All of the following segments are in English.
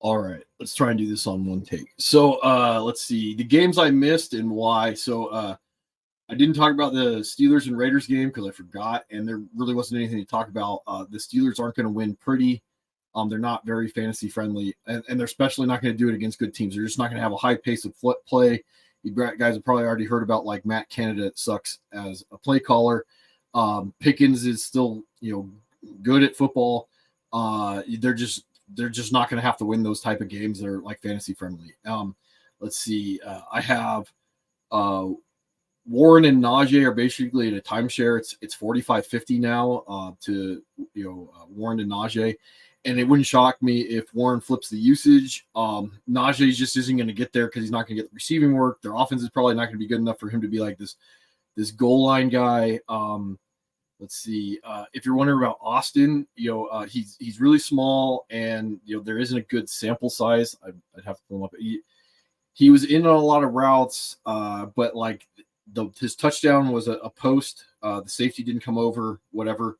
All right, let's try and do this on one take. So let's see the games I missed and why. So I didn't talk about the Steelers and Raiders game because I forgot, and there really wasn't anything to talk about. The Steelers aren't going to win pretty. They're not very fantasy friendly, and they're especially not going to do it against good teams. They're just not going to have a high pace of play. You guys have probably already heard about like Matt Canada sucks as a play caller. Pickens is still good at football. They're just not going to have to win those type of games that are like fantasy friendly. Let's see. I have Warren and Najee are basically at a timeshare. It's 45-50 now to Warren and Najee. And it wouldn't shock me if Warren flips the usage. Najee just isn't going to get there because he's not going to get the receiving work. Their offense is probably not going to be good enough for him to be like this goal line guy. Let's see. If you're wondering about Austin, he's really small, and there isn't a good sample size. I'd have to pull him up. He was in on a lot of routes, but like his touchdown was a post. The safety didn't come over. Whatever.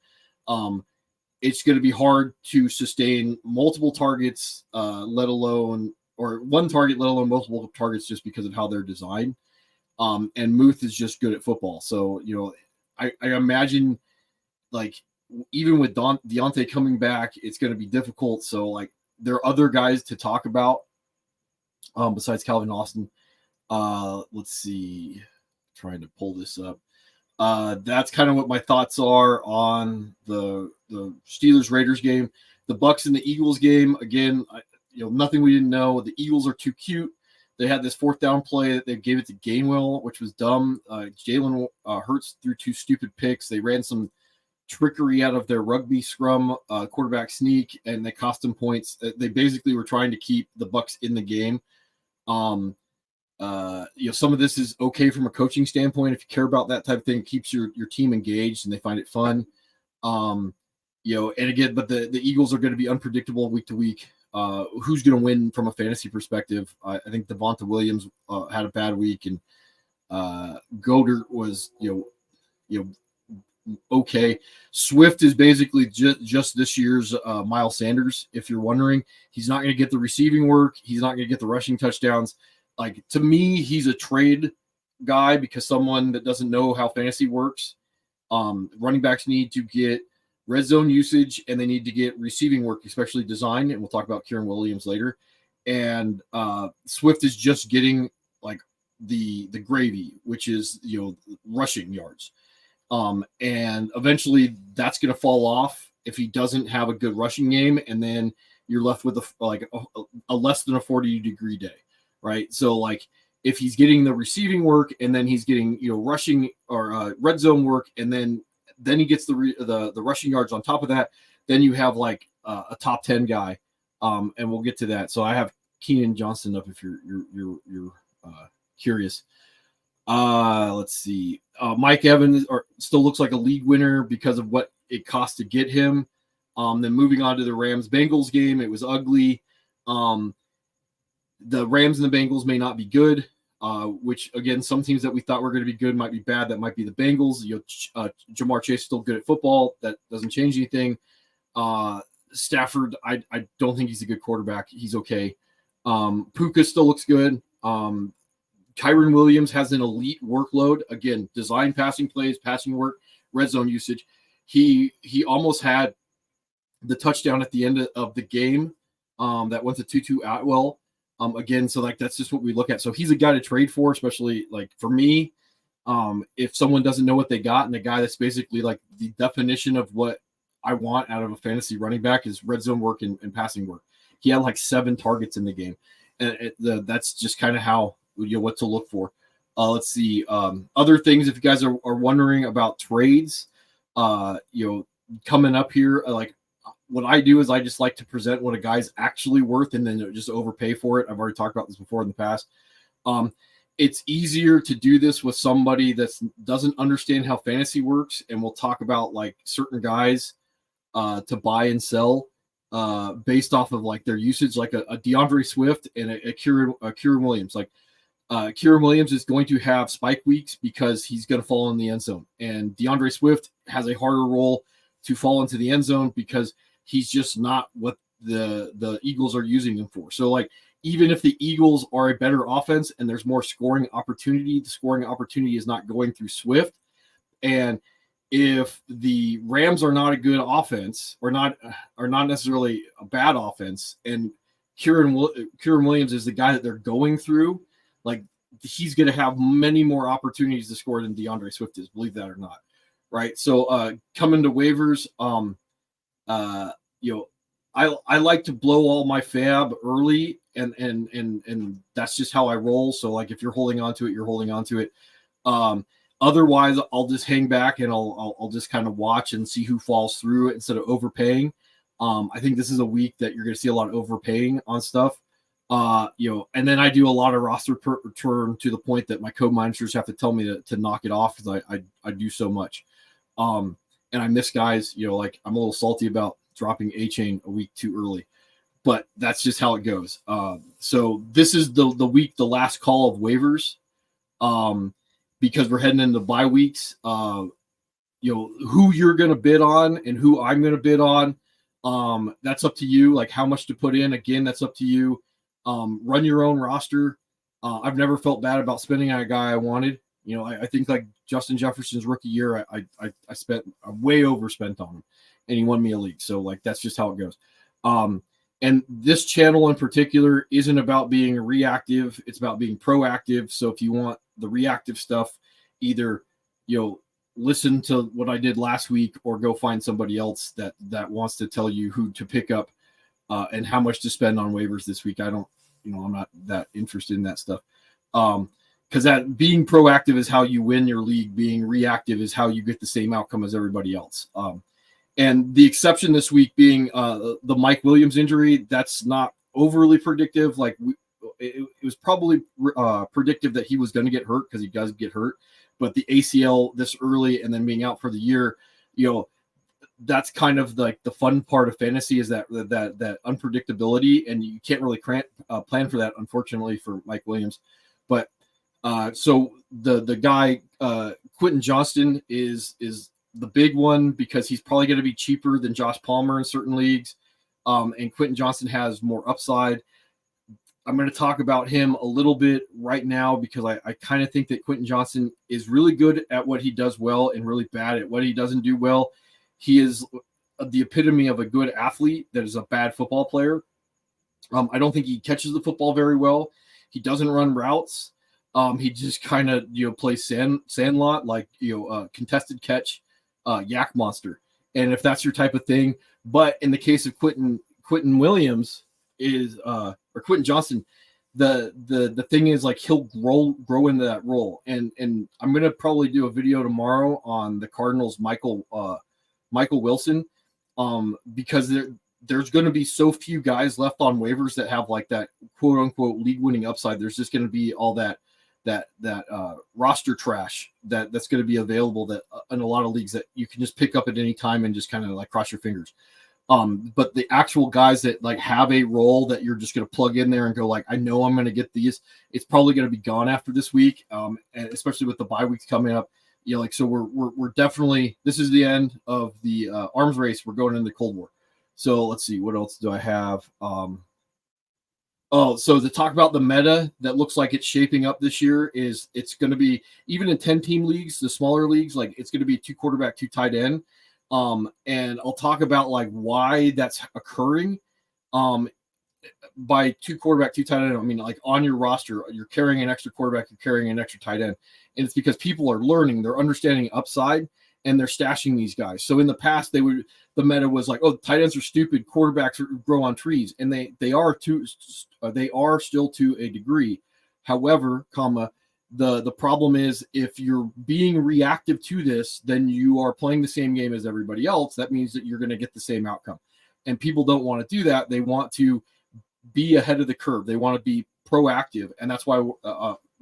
It's going to be hard to sustain multiple targets, let alone one target, let alone multiple targets, just because of how they're designed. And Muth is just good at football, so I imagine. Like even with Deontay coming back, it's going to be difficult. So like there are other guys to talk about besides Calvin Austin. Let's see, trying to pull this up. That's kind of what my thoughts are on the Steelers Raiders game. The Bucks and the Eagles game, again, nothing we didn't know. The Eagles are too cute. They had this fourth down play that they gave it to Gainwell, which was dumb. Jalen Hurts threw 2 stupid picks. They ran some trickery out of their rugby scrum quarterback sneak, and they cost them points. They basically were trying to keep the Bucks in the game. Some of this is okay from a coaching standpoint. If you care about that type of thing, it keeps your team engaged and they find it fun. And again, but the Eagles are going to be unpredictable week to week. Who's going to win from a fantasy perspective? I think Devonta Williams had a bad week, and Goddard was okay. Swift is basically just this year's Miles Sanders. If you're wondering, he's not going to get the receiving work. He's not going to get the rushing touchdowns. Like, to me, he's a trade guy because someone that doesn't know how fantasy works. Running backs need to get red zone usage, and they need to get receiving work, especially design. And we'll talk about Kyren Williams later. And Swift is just getting like the gravy, which is rushing yards. And eventually that's going to fall off if he doesn't have a good rushing game, and then you're left with a less than a 40-degree day, right? So like if he's getting the receiving work and then he's getting rushing or red zone work, and then he gets the rushing yards on top of that, then you have like a top 10 guy, and we'll get to that. So I have Quentin Johnston up if you're curious. Let's see. Mike Evans still looks like a league winner because of what it cost to get him. Then moving on to the Rams-Bengals game, it was ugly. The Rams and the Bengals may not be good, which, again, some teams that we thought were going to be good might be bad. That might be the Bengals. Jamar Chase is still good at football. That doesn't change anything. Stafford, I don't think he's a good quarterback. He's okay. Puka still looks good. Kyren Williams has an elite workload. Again, design passing plays, passing work, red zone usage. He almost had the touchdown at the end of the game that went to Tutu Atwell. Again, so like that's just what we look at. So he's a guy to trade for, especially like for me. If someone doesn't know what they got, and the guy that's basically like the definition of what I want out of a fantasy running back is red zone work and passing work. He had like 7 targets in the game, and that's just kind of how what to look for. Let's see. Other things, if you guys are wondering about trades, coming up here, like what I do is I just like to present what a guy's actually worth and then just overpay for it. I've already talked about this before in the past. It's easier to do this with somebody that doesn't understand how fantasy works, and we'll talk about like certain guys to buy and sell based off of like their usage, like a DeAndre Swift and a Kyren Williams. Like Kyren Williams is going to have spike weeks because he's going to fall in the end zone, and DeAndre Swift has a harder role to fall into the end zone because he's just not what the Eagles are using him for. So like, even if the Eagles are a better offense and there's more scoring opportunity, the scoring opportunity is not going through Swift. And if the Rams are not a good offense or not necessarily a bad offense, and Kyren Williams is the guy that they're going through, like, he's going to have many more opportunities to score than DeAndre Swift is, believe that or not. Right. So coming to waivers, I like to blow all my fab early, and that's just how I roll. So like, if you're holding on to it, you're holding on to it. Otherwise, I'll just hang back and I'll just kind of watch and see who falls through it instead of overpaying. I think this is a week that you're going to see a lot of overpaying on stuff. And then I do a lot of roster return to the point that my co-managers have to tell me to knock it off because I do so much. And I miss guys, like, I'm a little salty about dropping Achane a week too early, but that's just how it goes. So this is the week, the last call of waivers, because we're heading into bye weeks. Who you're going to bid on and who I'm going to bid on, that's up to you. Like, how much to put in, again, that's up to you. Run your own roster. I've never felt bad about spending on a guy I wanted. I think like Justin Jefferson's rookie year, I way overspent on him, and he won me a league. So like, that's just how it goes. And this channel in particular isn't about being reactive. It's about being proactive. So if you want the reactive stuff, either, listen to what I did last week or go find somebody else that wants to tell you who to pick up and how much to spend on waivers this week. I'm not that interested in that stuff. Because that being proactive is how you win your league. Being reactive is how you get the same outcome as everybody else. And the exception this week being the Mike Williams injury. That's not overly predictive. Like, it was probably predictive that he was going to get hurt because he does get hurt. But the ACL this early and then being out for the year, that's kind of like the fun part of fantasy, is that unpredictability, and you can't really plan for that, unfortunately, for Mike Williams. But so the guy Quentin Johnston is the big one because he's probably going to be cheaper than Josh Palmer in certain leagues, and Quentin Johnston has more upside. I'm going to talk about him a little bit right now because I kind of think that Quentin Johnston is really good at what he does well and really bad at what he doesn't do well. He is the epitome of a good athlete that is a bad football player. I don't think he catches the football very well. He doesn't run routes. He just kind of plays sandlot, like contested catch, yak monster. And if that's your type of thing, but in the case of Quentin Williams or Quentin Johnston, the thing is, like, he'll grow into that role. And I'm gonna probably do a video tomorrow on the Cardinals Michael Wilson, because there's going to be so few guys left on waivers that have like that quote unquote league winning upside. There's just going to be all that roster trash that's going to be available that in a lot of leagues that you can just pick up at any time and just kind of like cross your fingers. But the actual guys that like have a role that you're just going to plug in there and go like, I know I'm going to get these, it's probably going to be gone after this week. And especially with the bye weeks coming up, so we're definitely, this is the end of the arms race. We're going into the Cold War. So let's see, what else do I have? So to talk about the meta that looks like it's shaping up this year is it's going to be, even in 10-team leagues, the smaller leagues, like it's going to be 2 quarterback, 2 tight end. And I'll talk about like why that's occurring. By 2 quarterback, 2 tight end, I mean, like on your roster, you're carrying an extra quarterback, you're carrying an extra tight end. And it's because people are learning, they're understanding upside, and they're stashing these guys. So in the past, the meta was like, oh, tight ends are stupid, quarterbacks grow on trees. And they are still to a degree. However, the problem is, if you're being reactive to this, then you are playing the same game as everybody else. That means that you're going to get the same outcome. And people don't want to do that. They want to be ahead of the curve. They want to be proactive. And that's why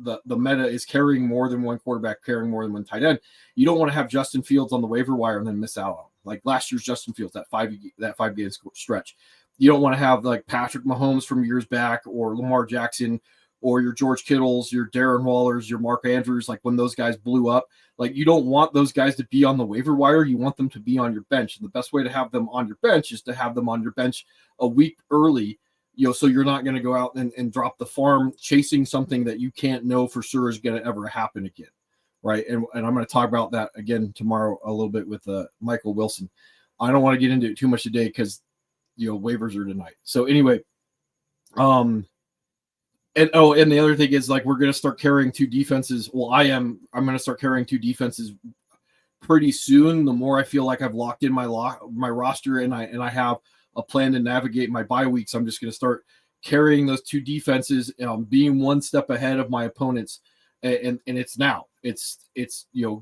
the meta is carrying more than one quarterback, carrying more than one tight end. You don't want to have Justin Fields on the waiver wire and then miss out on, like last year's Justin Fields, that 5-game stretch. You don't want to have like Patrick Mahomes from years back or Lamar Jackson or your George Kittles, your Darren Wallers, your Mark Andrews, like when those guys blew up, like you don't want those guys to be on the waiver wire. You want them to be on your bench. And the best way to have them on your bench is to have them on your bench a week early, so you're not going to go out and drop the farm chasing something that you can't know for sure is going to ever happen again. Right. And I'm going to talk about that again tomorrow a little bit with Michael Wilson. I don't want to get into it too much today because, waivers are tonight. So anyway, and the other thing is, like, we're going to start carrying two defenses. Well, I'm going to start carrying two defenses pretty soon. The more I feel like I've locked in my roster and I have a plan to navigate my bye weeks, I'm just going to start carrying those two defenses, being one step ahead of my opponents. And it's now it's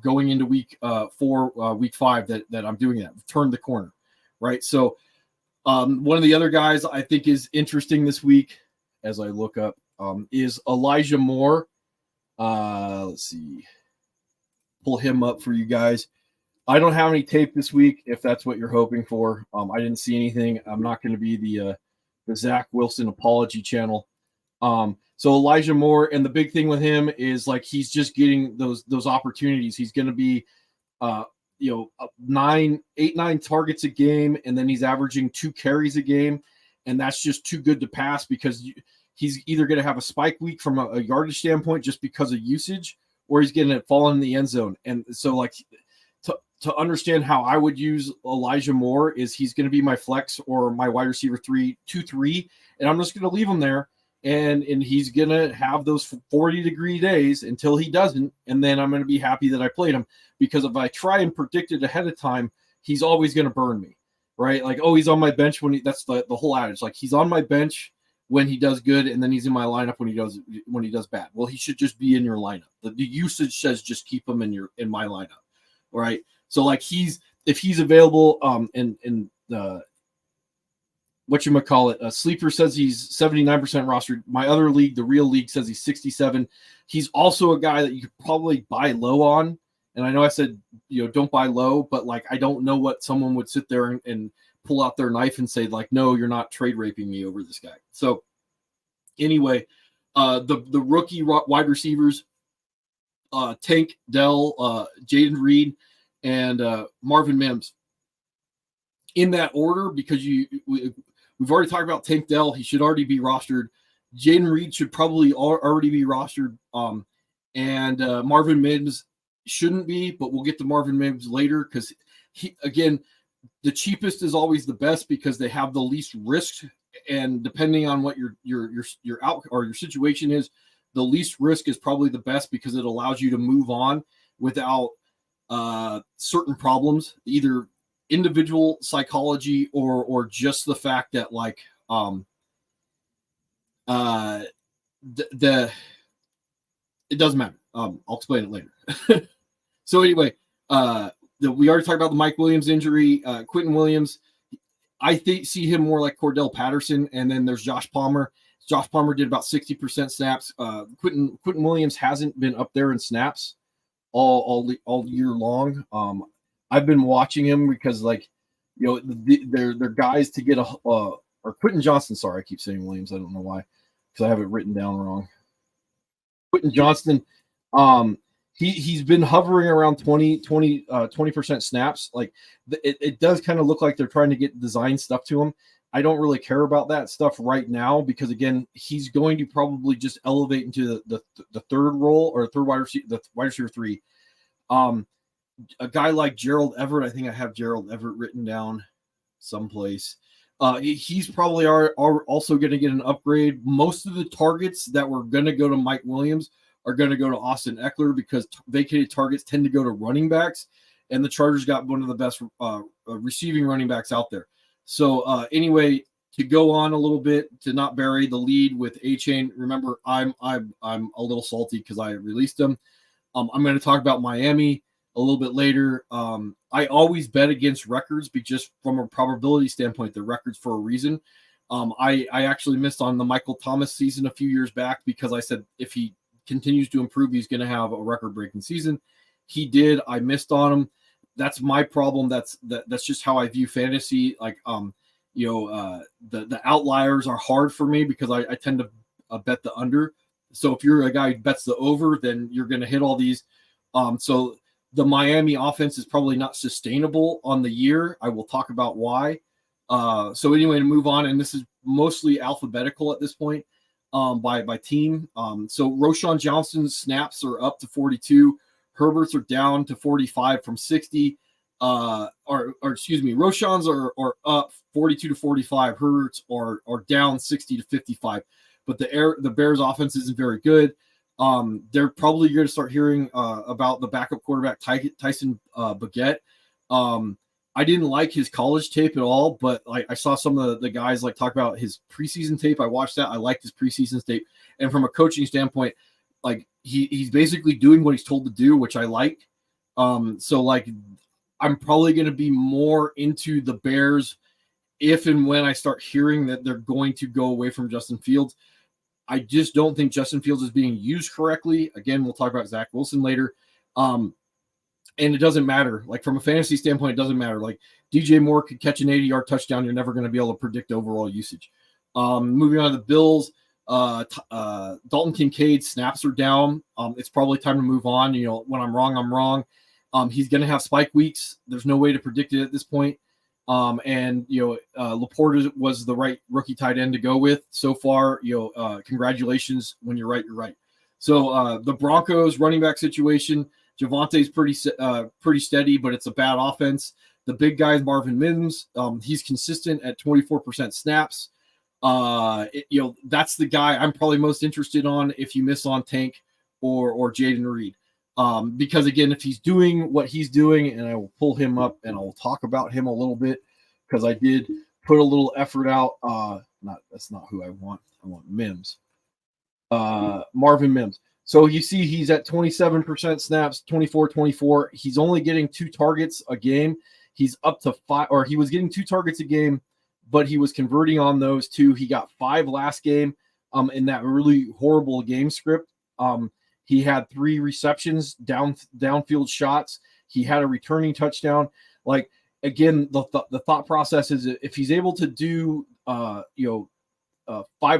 going into week 4, week 5 that I'm doing that. I've turned the corner. Right. So one of the other guys I think is interesting this week, as I look up, is Elijah Moore. Let's see. Pull him up for you guys. I don't have any tape this week, if that's what you're hoping for. I didn't see anything. I'm not going to be the Zach Wilson apology channel. So Elijah Moore, and the big thing with him is, like, he's just getting those opportunities. He's going to be, 9 targets a game, and then he's averaging 2 carries a game, and that's just too good to pass because he's either going to have a spike week from a yardage standpoint just because of usage, or he's going to fall in the end zone. And so, like, to understand how I would use Elijah Moore is he's going to be my flex or my wide receiver 2-3, and I'm just going to leave him there. And he's going to have those 40-degree days until he doesn't. And then I'm going to be happy that I played him, because if I try and predict it ahead of time, he's always going to burn me, right? Like, oh, he's on my bench that's the whole adage. Like, he's on my bench when he does good, and then he's in my lineup when he does bad. Well, he should just be in your lineup. The usage says just keep him in my lineup. Right. So, like, if he's available, Sleeper says he's 79% rostered. My other league, the Real League, says he's 67. He's also a guy that you could probably buy low on. And I know I said, don't buy low, but, like, I don't know what someone would sit there and pull out their knife and say, like, no, you're not trade raping me over this guy. So anyway, the rookie wide receivers, Tank Dell, Jaden Reed, and Marvin Mims, in that order, because we've already talked about Tank Dell. He should already be rostered. Jaden Reed should probably already be rostered. And Marvin Mims shouldn't be, but we'll get to Marvin Mims later, because the cheapest is always the best because they have the least risk. And depending on what your out or your situation is, the least risk is probably the best because it allows you to move on without certain problems, either individual psychology or just the fact that, like, it doesn't matter. I'll explain it later. So anyway, we already talked about the Mike Williams injury. Quentin Williams, I see him more like Cordell Patterson, and then there's Josh Palmer. Josh Palmer did about 60% snaps. Quentin Williams hasn't been up there in snaps all year long. I've been watching him because, like, they're guys to get or Quentin Johnston. Sorry, I keep saying Williams. I don't know why, because I have it written down wrong. Quentin Johnston, he's been hovering around 20% snaps. Like, it does kind of look like they're trying to get design stuff to him. I don't really care about that stuff right now because, again, he's going to probably just elevate into the third role or third wide receiver, the wide receiver 3. A guy like Gerald Everett, I think I have Gerald Everett written down someplace. He's probably are also going to get an upgrade. Most of the targets that were going to go to Mike Williams are going to go to Austin Eckler because vacated targets tend to go to running backs, and the Chargers got one of the best receiving running backs out there. So anyway, to go on a little bit, to not bury the lead with Achane. Remember, I'm a little salty because I released him. I'm going to talk about Miami a little bit later. I always bet against records, but just from a probability standpoint, the records for a reason. I actually missed on the Michael Thomas season a few years back because I said if he continues to improve, he's going to have a record-breaking season. He did. I missed on him. That's my problem. That's just how I view fantasy. Like, the outliers are hard for me because I tend to bet the under. So if you're a guy who bets the over, then you're going to hit all these. So the Miami offense is probably not sustainable on the year. I will talk about why. So anyway, to move on, and this is mostly alphabetical at this point by team. So Roschon Johnston's snaps are up to 42. Herbert's are down to 45 from 60. Or excuse me, Roschon's are up 42 to 45. Herbert's are down 60 to 55. But the Bears offense isn't very good. They're probably going to start hearing about the backup quarterback Tyson Baguette. I didn't like his college tape at all, but I saw some of the guys talk about his preseason tape. I watched that. I liked his preseason tape, and from a coaching standpoint, he's basically doing what he's told to do, which I like. So I'm probably going to be more into the Bears if and when I start hearing that they're going to go away from Justin Fields. I just don't think Justin Fields is being used correctly. Again, we'll talk about Zach Wilson later. And it doesn't matter. From a fantasy standpoint, it doesn't matter. DJ Moore could catch an 80-yard touchdown. You're never going to be able to predict overall usage. Moving on to the Bills, Dalton Kincaid's snaps are down. It's probably time to move on. When I'm wrong, I'm wrong. He's going to have spike weeks. There's no way to predict it at this point. Laporte was the right rookie tight end to go with so far. Congratulations. When you're right, you're right. So the Broncos running back situation, Javante's pretty steady, but it's a bad offense. The big guy is Marvin Mims. He's consistent at 24% snaps. That's the guy I'm probably most interested on if you miss on Tank or Jaden Reed. Because again, if he's doing what he's doing, and I will pull him up and I'll talk about him a little bit because I did put a little effort out. That's not who I want. I want Mims. Marvin Mims. So you see he's at 27% snaps, 24. He's only getting 2 targets a game. He's up to 5, or he was getting 2 targets a game, but he was converting on those 2. He got 5 last game in that really horrible game script. He had 3 receptions, downfield shots. He had a returning touchdown. Again, the thought process is if he's able to do 5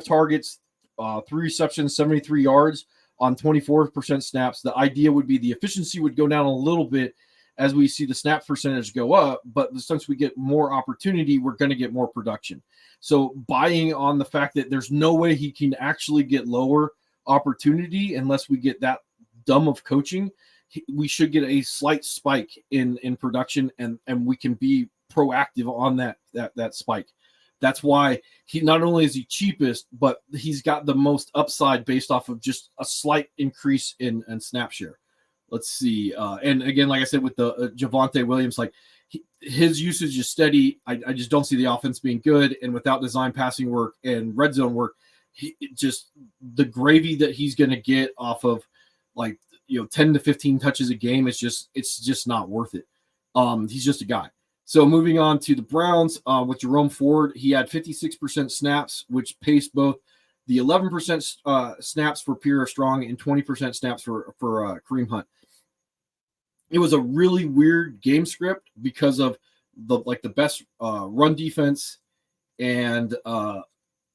targets, 3 receptions, 73 yards on 24% snaps, the idea would be the efficiency would go down a little bit as we see the snap percentage go up. But since we get more opportunity, we're going to get more production. So buying on the fact that there's no way he can actually get lower opportunity unless we get that dumb of coaching, we should get a slight spike in production, and we can be proactive on that spike. That's why he not only is he cheapest, but he's got the most upside based off of just a slight increase in snap share. Let's see. And again, like I said, with the Javonte Williams, his usage is steady. I just don't see the offense being good. And without design passing work and red zone work, just the gravy that he's going to get off of 10 to 15 touches a game, it's just not worth it. He's just a guy. So moving on to the Browns with Jerome Ford, he had 56% snaps, which paced both the 11% snaps for Pierre Strong and 20% snaps for Kareem Hunt. It was a really weird game script because of the best run defense and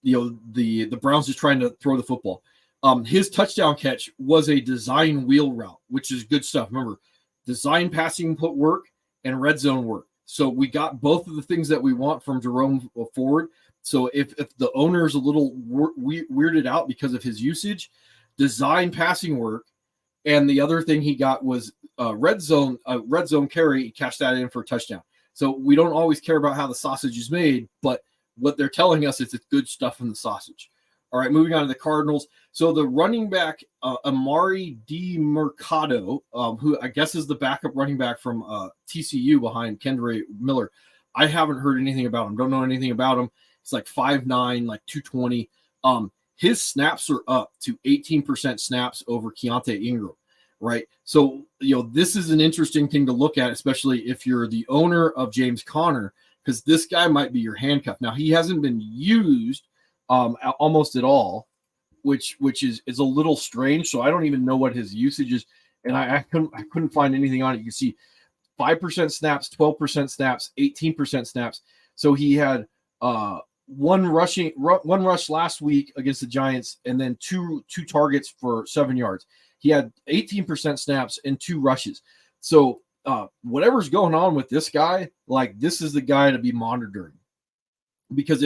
the Browns just trying to throw the football. His touchdown catch was a design wheel route, which is good stuff. Remember, design passing put work and red zone work. So we got both of the things that we want from Jerome Ford. So if the owner is a little weirded out because of his usage, design passing work, and the other thing he got was red zone carry, he cashed that in for a touchdown. So we don't always care about how the sausage is made, but what they're telling us is it's good stuff in the sausage. All right, moving on to the Cardinals. So the running back, Amari DiMercado, who I guess is the backup running back from TCU behind Kendre Miller. I haven't heard anything about him. Don't know anything about him. He's 5'9", 220. His snaps are up to 18% snaps over Keontae Ingram, right? So, this is an interesting thing to look at, especially if you're the owner of James Conner, because this guy might be your handcuff. Now, he hasn't been used almost at all, which is a little strange. So I don't even know what his usage is, and I couldn't find anything on it. You can see 5% snaps, 12% snaps, 18% snaps. So he had one rush last week against the Giants, and then two targets for 7 yards. He had 18% snaps and 2 rushes. So whatever's going on with this guy, like this is the guy to be monitoring, because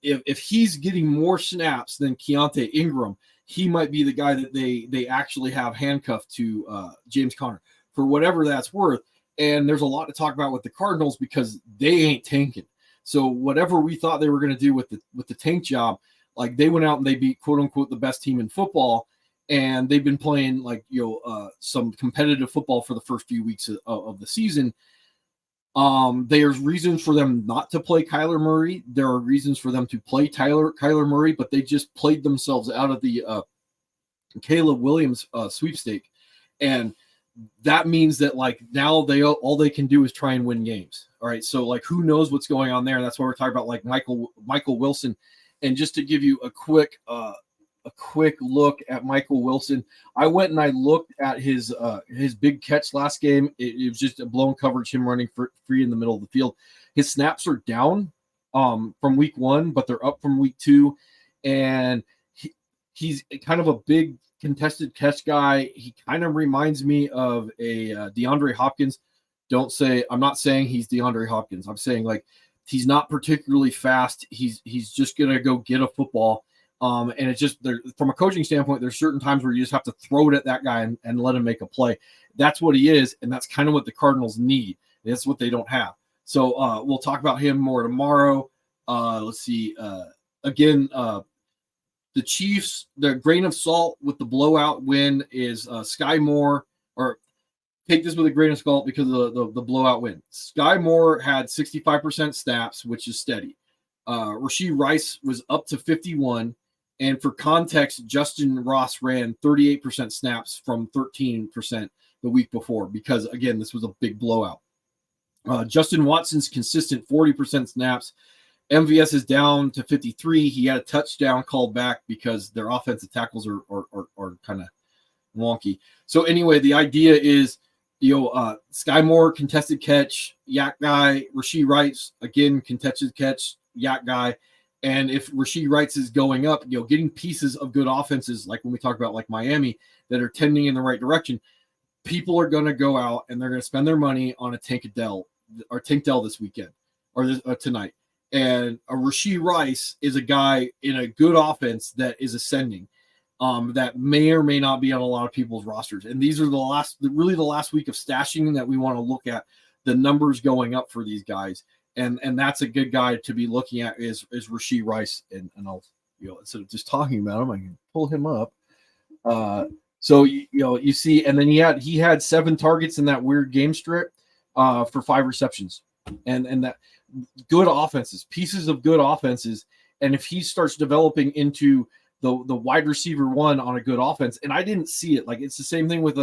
if he's getting more snaps than Keontae Ingram, he might be the guy that they actually have handcuffed to James Conner for whatever that's worth. And there's a lot to talk about with the Cardinals because they ain't tanking. So whatever we thought they were going to do with the tank job, like they went out and they beat quote unquote the best team in football, and they've been playing like some competitive football for the first few weeks of the season. There's reasons for them not to play Kyler Murray. There are reasons for them to play Kyler Murray, but they just played themselves out of the Caleb Williams sweepstake, and that means that like now all they can do is try and win games. All right, so like who knows what's going on there? That's why we're talking about like Michael Wilson. And just to give you a quick look at Michael Wilson, I went and I looked at his big catch last game. It was just a blown coverage, him running free in the middle of the field. His snaps are down from week 1, but they're up from week 2, and he's kind of a big contested catch guy. He kind of reminds me of a DeAndre Hopkins. I'm not saying he's DeAndre Hopkins. I'm saying like he's not particularly fast. He's just gonna go get a football. And it's just from a coaching standpoint, there's certain times where you just have to throw it at that guy and let him make a play. That's what he is, and that's kind of what the Cardinals need. That's what they don't have. So we'll talk about him more tomorrow. Let's see. Again, the Chiefs, the grain of salt with the blowout win is Sky Moore, or take this with a grain of salt because of the blowout win. Sky Moore had 65% snaps, which is steady. Rashee Rice was up to 51. And for context, Justin Ross ran 38% snaps from 13% the week before because, again, this was a big blowout. Justin Watson's consistent 40% snaps. MVS is down to 53. He had a touchdown called back because their offensive tackles are kind of wonky. So anyway, the idea is, Sky Moore, contested catch, yak guy. Rashee Rice, again, contested catch, yak guy. And if Rashee Rice is going up, getting pieces of good offenses, like when we talk about like Miami, that are tending in the right direction, people are going to go out and they're going to spend their money on a Tank Dell this weekend or tonight. And a Rashee Rice is a guy in a good offense that is ascending, that may or may not be on a lot of people's rosters. And these are the last week of stashing that we want to look at the numbers going up for these guys. And that's a good guy to be looking at is Rashee Rice. And I'll, instead of just talking about him, I can pull him up. So, you see, and then he had 7 targets in that weird game strip for 5 receptions. And that good offenses, pieces of good offenses. And if he starts developing into the wide receiver 1 on a good offense, and I didn't see it, like it's the same thing with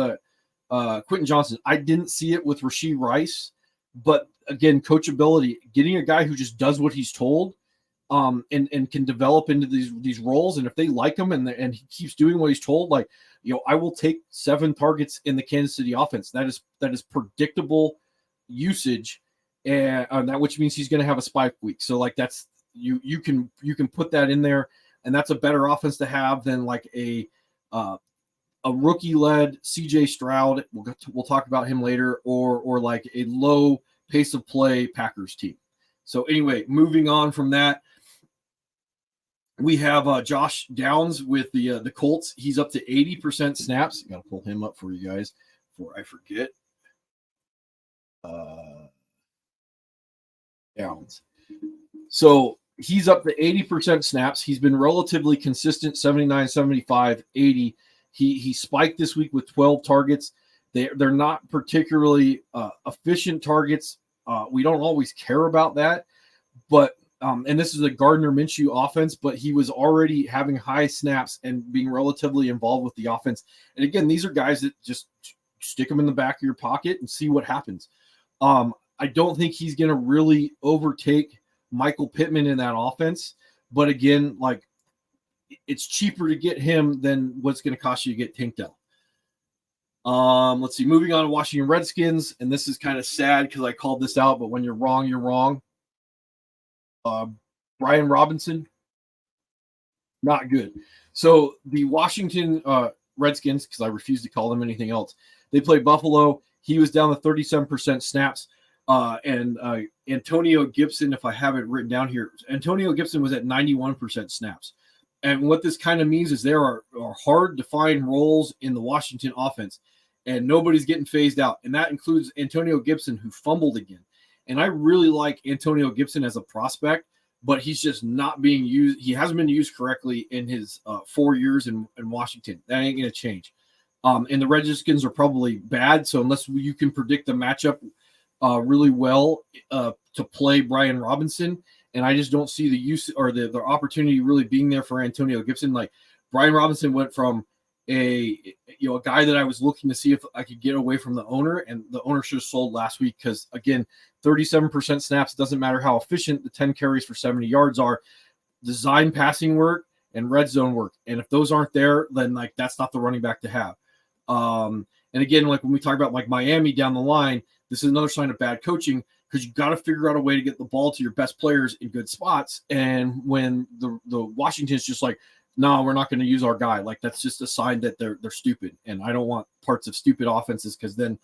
Quentin Johnston. I didn't see it with Rashee Rice, but again, coachability, getting a guy who just does what he's told, and can develop into these roles. And if they like him and he keeps doing what he's told, like, I will take 7 targets in the Kansas City offense. That is predictable usage, and that, which means he's going to have a spike week. So like that's you can put that in there, and that's a better offense to have than like a rookie-led CJ Stroud. We'll talk about him later, or like a low pace of play Packers team. So anyway, moving on from that, we have Josh Downs with the Colts. He's up to 80% snaps. Got to pull him up for you guys before I forget. Downs. So he's up to 80% snaps. He's been relatively consistent, 79, 75, 80. He spiked this week with 12 targets. They're not particularly efficient targets. We don't always care about that, but and this is a Gardner Minshew offense, but he was already having high snaps and being relatively involved with the offense. And again, these are guys that just stick them in the back of your pocket and see what happens. I don't think he's going to really overtake Michael Pittman in that offense, but again, like it's cheaper to get him than what's going to cost you to get Tank Dell. Let's see. Moving on to Washington Redskins, and this is kind of sad because I called this out, but when you're wrong, you're wrong. Brian Robinson, not good. So the Washington Redskins, because I refuse to call them anything else, they play Buffalo. He was down to 37% snaps. And Antonio Gibson, if I have it written down here, Antonio Gibson was at 91% snaps. And what this kind of means is there are hard defined roles in the Washington offense, and nobody's getting phased out. And that includes Antonio Gibson, who fumbled again. And I really like Antonio Gibson as a prospect, but he's just not being used. He hasn't been used correctly in his 4 years in Washington. That ain't going to change. And the Redskins are probably bad. So unless you can predict the matchup really well to play Brian Robinson, and I just don't see the use or the opportunity really being there for Antonio Gibson. Like Brian Robinson went from a guy that I was looking to see if I could get away from the owner, and the owner should have sold last week because, again, 37% snaps, doesn't matter how efficient the 10 carries for 70 yards are, design passing work and red zone work. And if those aren't there, then like that's not the running back to have. And again, like when we talk about like Miami down the line, this is another sign of bad coaching because you got to figure out a way to get the ball to your best players in good spots. And when the Washington's just like, no, we're not going to use our guy. Like that's just a sign that they're stupid. And I don't want parts of stupid offenses because then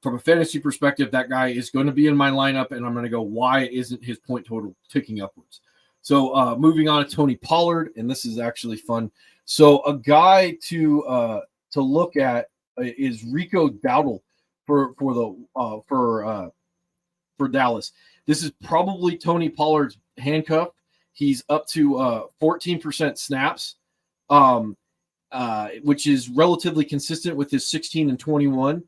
from a fantasy perspective, that guy is going to be in my lineup and I'm going to go, why isn't his point total ticking upwards? So moving on to Tony Pollard, and this is actually fun. So a guy to look at is Rico Dowdle for Dallas. This is probably Tony Pollard's handcuff. He's up to 14% snaps, which is relatively consistent with his 16 and 21.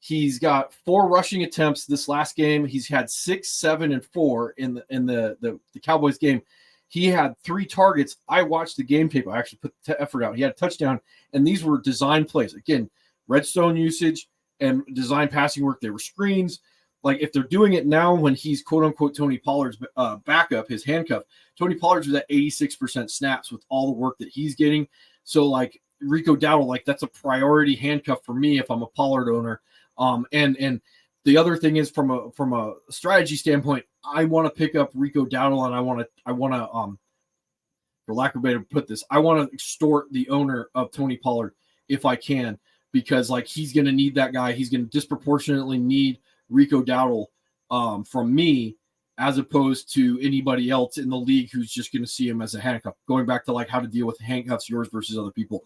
He's got 4 rushing attempts this last game. He's had 6, 7, and 4 in the Cowboys game. He had 3 targets. I watched the game tape. I actually put the effort out. He had a touchdown, and these were design plays. Again, redstone usage and design passing work. They were screens. Like if they're doing it now when he's quote unquote Tony Pollard's backup, his handcuff, Tony Pollard's was at 86% snaps with all the work that he's getting. So like Rico Dowdle, like that's a priority handcuff for me if I'm a Pollard owner. And the other thing is from a strategy standpoint, I want to pick up Rico Dowdle and I want to for lack of a better put this, I want to extort the owner of Tony Pollard if I can, because like he's going to need that guy. He's going to disproportionately need Rico Dowdle from me as opposed to anybody else in the league who's just going to see him as a handcuff. Going back to like how to deal with handcuffs, yours versus other people.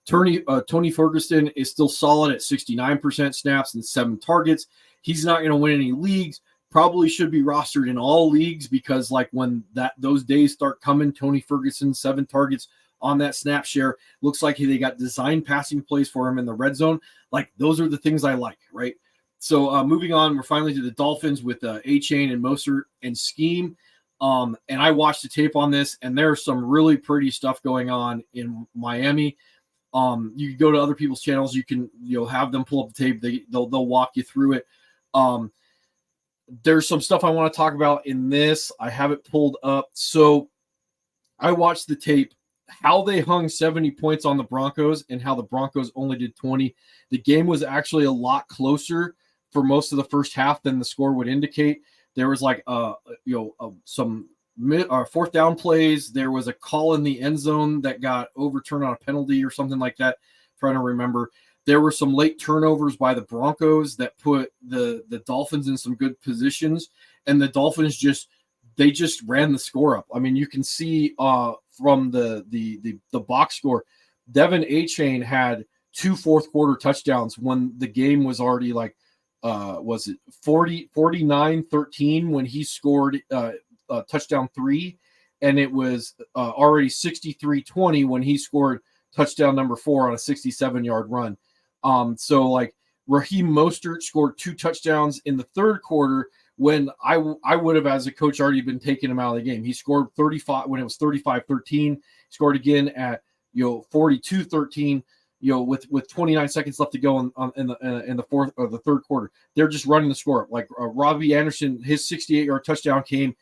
Tony Ferguson is still solid at 69% snaps and 7 targets. He's not going to win any leagues. Probably should be rostered in all leagues because like when those days start coming, Tony Ferguson, 7 targets on that snap share. Looks like they got design passing plays for him in the red zone. Like those are the things I like, right? So moving on, we're finally to the Dolphins with Achane and Mostert and scheme. And I watched the tape on this, and there's some really pretty stuff going on in Miami. You can go to other people's channels. You'll have them pull up the tape. They'll walk you through it. There's some stuff I want to talk about in this. I have it pulled up. So I watched the tape, how they hung 70 points on the Broncos and how the Broncos only did 20. The game was actually a lot closer for most of the first half than the score would indicate. There was like some fourth down plays. There was a call in the end zone that got overturned on a penalty or something like that. I'm trying to remember. There were some late turnovers by the Broncos that put the Dolphins in some good positions, and the Dolphins just ran the score up. I mean, you can see from the box score, Devin Achane had 2 fourth quarter touchdowns when the game was already like was it 49-13 when he scored touchdown 3, and it was already 63-20 when he scored touchdown number 4 on a 67-yard run. So like Raheem Mostert scored 2 touchdowns in the third quarter when I would have, as a coach, already been taking him out of the game. He scored 35 when it was 35-13, scored again at 42-13, with 29 seconds left to go in the fourth or the third quarter. They're just running the score up. Like Robbie Anderson, his 68-yard touchdown came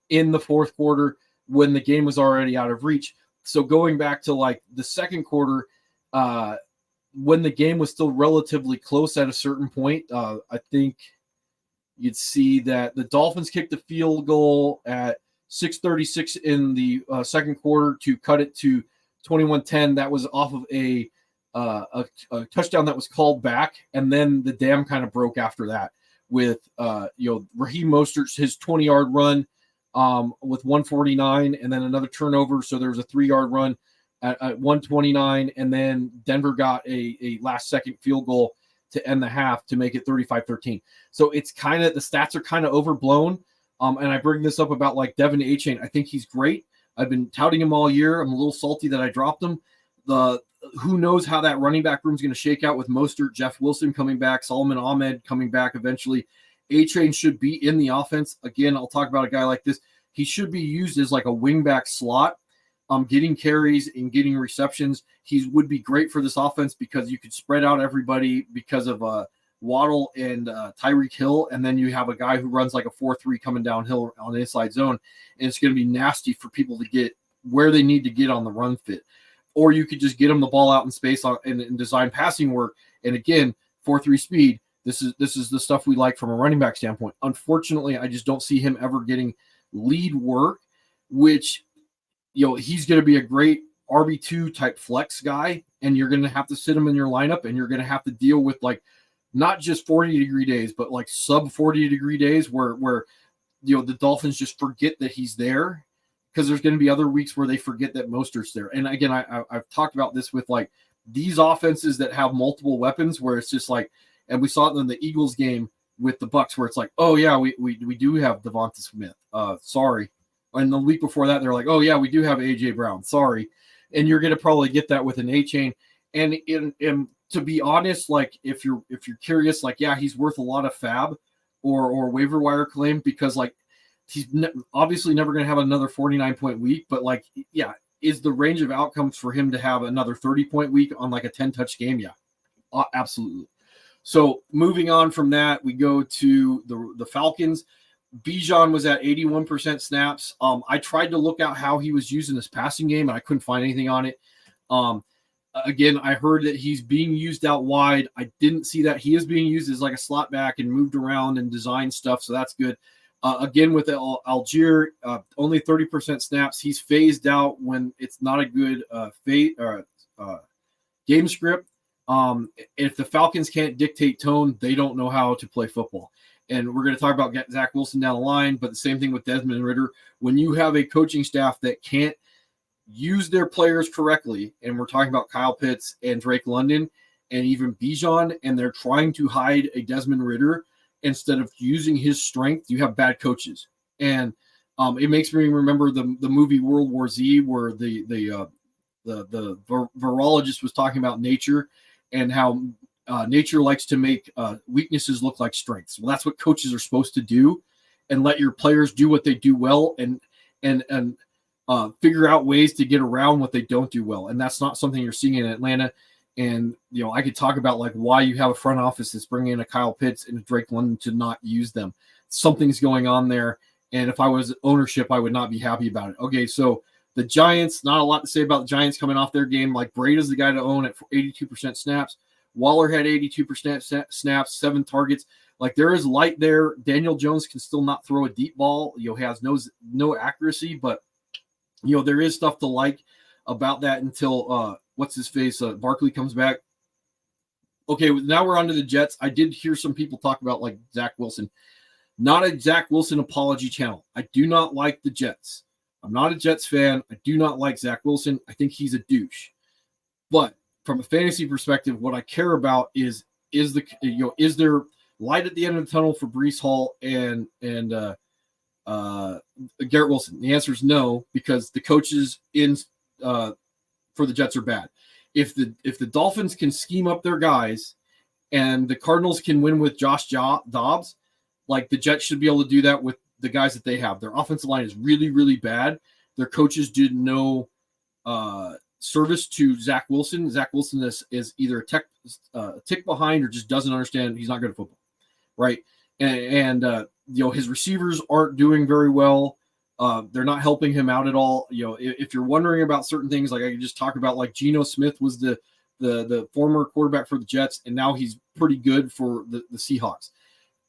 in the fourth quarter when the game was already out of reach. So going back to like the second quarter, when the game was still relatively close at a certain point, I think you'd see that the Dolphins kicked the field goal at 6:36 in the second quarter to cut it to 21-10. That was off of a touchdown that was called back, and then the dam kind of broke after that with Raheem Mostert's his 20-yard run with 149, and then another turnover. So there was a 3-yard run at 129, and then Denver got a last-second field goal to end the half to make it 35-13. So it's kind of, the stats are kind of overblown. And I bring this up about like Devin Achane. I think he's great. I've been touting him all year. I'm a little salty that I dropped him. Who knows how that running back room is going to shake out with Mostert, Jeff Wilson coming back, Solomon Ahmed coming back eventually. Achane should be in the offense. Again, I'll talk about a guy like this. He should be used as like a wingback slot, getting carries and getting receptions. He would be great for this offense because you could spread out everybody because of Waddle and Tyreek Hill, and then you have a guy who runs like a 4-3 coming downhill on the inside zone, and it's going to be nasty for people to get where they need to get on the run fit. Or you could just get them the ball out in space and design passing work. And again, 4-3 speed. This is the stuff we like from a running back standpoint. Unfortunately, I just don't see him ever getting lead work, which he's going to be a great RB2 type flex guy, and you're going to have to sit him in your lineup, and you're going to have to deal with like not just 40-degree days, but like sub 40-degree days where the Dolphins just forget that he's there, because there's going to be other weeks where they forget that Mostert's there. And again, I've talked about this with like these offenses that have multiple weapons, where it's just like, and we saw it in the Eagles game with the Bucks, where it's like, oh yeah, we do have Devonta Smith. Sorry. And the week before that, they're like, oh yeah, we do have AJ Brown. Sorry. And you're going to probably get that with an Achane. And to be honest, like if you're curious, like, yeah, he's worth a lot of fab or waiver wire claim, because like he's obviously never going to have another 49-point week, but like, yeah, is the range of outcomes for him to have another 30-point week on like a 10-touch game? Yeah, absolutely. So moving on from that, we go to the Falcons. Bijan was at 81% snaps. I tried to look out how he was used in this passing game, and I couldn't find anything on it. Again, I heard that he's being used out wide. I didn't see that. He is being used as like a slot back and moved around and designed stuff, so that's good. Again, with Algier, only 30% snaps. He's phased out when it's not a good game script. If the Falcons can't dictate tone, they don't know how to play football. And we're going to talk about Zach Wilson down the line, but the same thing with Desmond Ridder. When you have a coaching staff that can't use their players correctly, and we're talking about Kyle Pitts and Drake London and even Bijan, and they're trying to hide a Desmond Ridder instead of using his strength, you have bad coaches. And it makes me remember the movie World War Z, where the virologist was talking about nature and how nature likes to make weaknesses look like strengths. Well, that's what coaches are supposed to do, and let your players do what they do well, and figure out ways to get around what they don't do well. And that's not something you're seeing in Atlanta. And, I could talk about like why you have a front office that's bringing in a Kyle Pitts and a Drake London to not use them. Something's going on there. And if I was ownership, I would not be happy about it. Okay, so the Giants, not a lot to say about the Giants coming off their game. Like Brady's the guy to own at 82% snaps. Waller had 82% snaps, 7 targets. Like there is light there. Daniel Jones can still not throw a deep ball. Has no accuracy, but there is stuff to like about that until what's his face? Barkley comes back. Okay, now we're on to the Jets. I did hear some people talk about like Zach Wilson. Not a Zach Wilson apology channel. I do not like the Jets. I'm not a Jets fan. I do not like Zach Wilson. I think he's a douche. But from a fantasy perspective, what I care about is there light at the end of the tunnel for Breece Hall and Garrett Wilson? The answer is no, because the coaches for the Jets are bad. If the Dolphins can scheme up their guys and the Cardinals can win with Josh Dobbs, like the Jets should be able to do that with the guys that they have. Their offensive line is really, really bad. Their coaches did no service to Zach Wilson. Zach Wilson is either a tick behind or just doesn't understand. He's not good at football, right? And his receivers aren't doing very well. They're not helping him out at all. If you're wondering about certain things, like I could just talk about, like Geno Smith was the former quarterback for the Jets, and now he's pretty good for the Seahawks.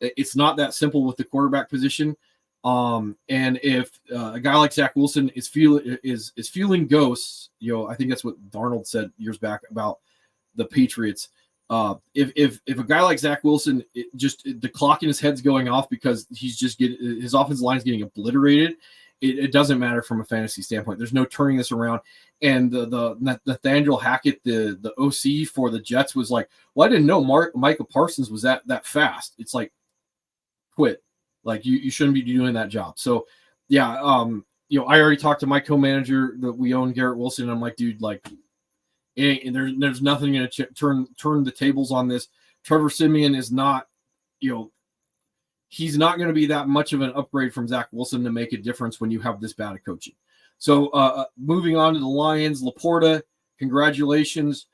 It's not that simple with the quarterback position. And if a guy like Zach Wilson is feeling ghosts, I think that's what Darnold said years back about the Patriots. If a guy like Zach Wilson, the clock in his head's going off because he's just his offensive line is getting obliterated, it doesn't matter from a fantasy standpoint. There's no turning this around. And the Nathaniel Hackett, the OC for the Jets, was like, well, I didn't know Micah Parsons was that fast. It's like, quit. Like you shouldn't be doing that job. So yeah, I already talked to my co-manager that we own, Garrett Wilson, and I'm like, dude, like, there's nothing going to turn the tables on this. Trevor Siemian is not, he's not going to be that much of an upgrade from Zach Wilson to make a difference when you have this bad of coaching. So moving on to the Lions, Laporta, congratulations.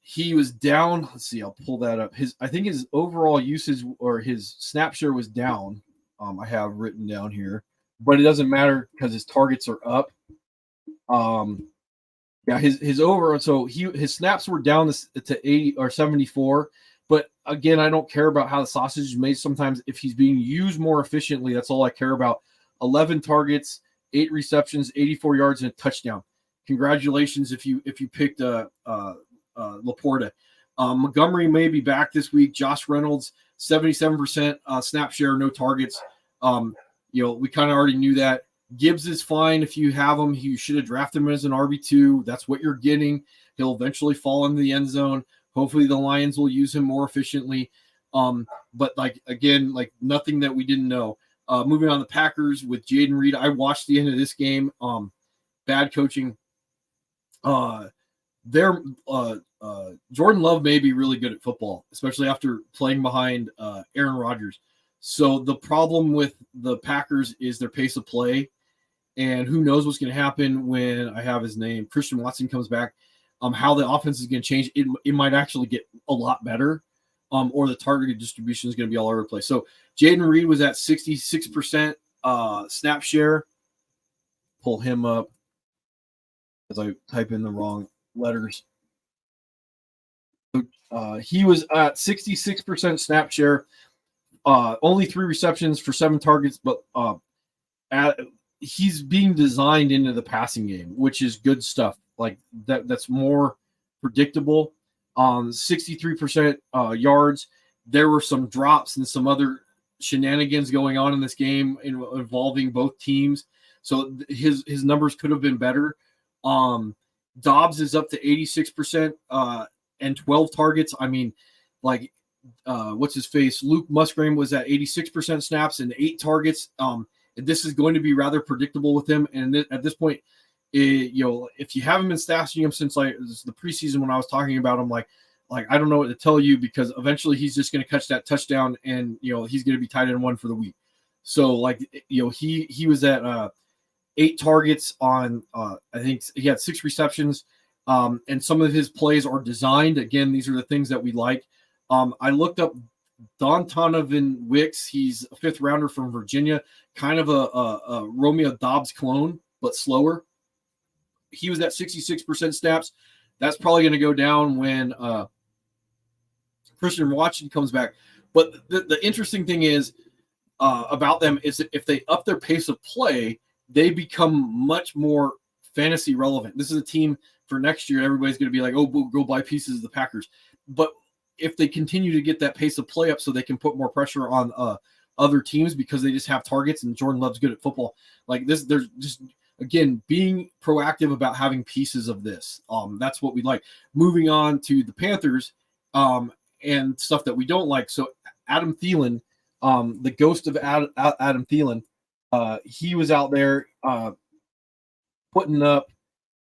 He was down. Let's see, I'll pull that up. I think his overall usage or his snap share was down. I have written down here, but it doesn't matter because his targets are up. Yeah, his overall. So his snaps were down to 80 or 74. But again, I don't care about how the sausage is made. Sometimes if he's being used more efficiently, that's all I care about. 11 targets, 8 receptions, 84 yards, and a touchdown. Congratulations if you picked Laporta. Montgomery may be back this week. Josh Reynolds, 77% snap share, no targets. We kind of already knew that. Gibbs is fine if you have him. You should have drafted him as an RB2. That's what you're getting. He'll eventually fall into the end zone. Hopefully the Lions will use him more efficiently. But again, nothing that we didn't know. Moving on, the Packers with Jaden Reed. I watched the end of this game. Bad coaching. Jordan Love may be really good at football, especially after playing behind Aaron Rodgers. So the problem with the Packers is their pace of play, and who knows what's going to happen when I have his name, Christian Watson, comes back. How the offense is going to change. It might actually get a lot better, or the targeted distribution is going to be all over the place. So Jaden Reed was at 66% snap share. Pull him up as I type in the wrong letters. So, he was at 66% snap share, only 3 receptions for 7 targets, but he's being designed into the passing game, which is good stuff. Like that's more predictable. 63% yards. There were some drops and some other shenanigans going on in this game involving both teams. So his numbers could have been better. Dobbs is up to 86% and 12 targets. I mean, what's his face? Luke Musgrave was at 86% snaps and 8 targets. This is going to be rather predictable with him. And at this point, if you haven't been stashing him since the preseason when I was talking about him, I don't know what to tell you, because eventually he's just going to catch that touchdown and he's going to be tight end 1 for the week. So he was at 8 targets on I think he had 6 receptions, and some of his plays are designed. Again, these are the things that we like. I looked up Donovan Wicks. He's a 5th rounder from Virginia, kind of a Romeo Dobbs clone, but slower. He was at 66% snaps. That's probably going to go down when Christian Watson comes back. But the interesting thing is about them is that if they up their pace of play, they become much more fantasy relevant. This is a team for next year. Everybody's going to be like, oh, we'll go buy pieces of the Packers. But if they continue to get that pace of play up so they can put more pressure on other teams because they just have targets and Jordan Love's good at football, there's just, again, being proactive about having pieces of this. That's what we like. Moving on to the Panthers and stuff that we don't like. So Adam Thielen, the ghost of Adam Thielen, he was out there putting up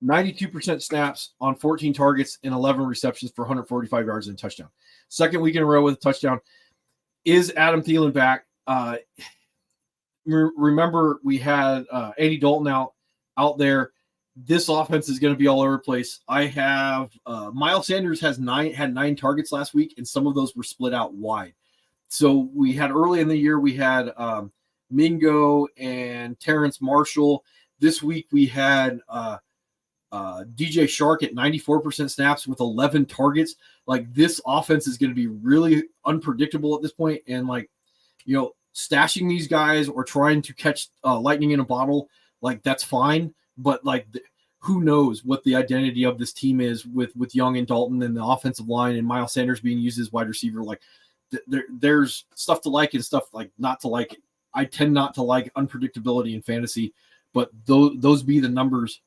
92% snaps on 14 targets and 11 receptions for 145 yards and a touchdown. Second week in a row with a touchdown. Is Adam Thielen back? Remember, we had Andy Dalton out there. This offense is going to be all over the place. I have Miles Sanders had 9 targets last week, and some of those were split out wide. So we had early in the year, we had Mingo and Terrence Marshall. This week we had DJ Shark at 94% snaps with 11 targets. This offense is going to be really unpredictable at this point. And stashing these guys or trying to catch lightning in a bottle, like that's fine. But like, who knows what the identity of this team is with Young and Dalton and the offensive line and Miles Sanders being used as wide receiver. Like there's stuff to like and stuff like not to like. I tend not to like unpredictability in fantasy, but those be the numbers.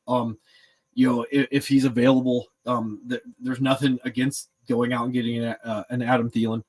If he's available, there's nothing against going out and getting an Adam Thielen.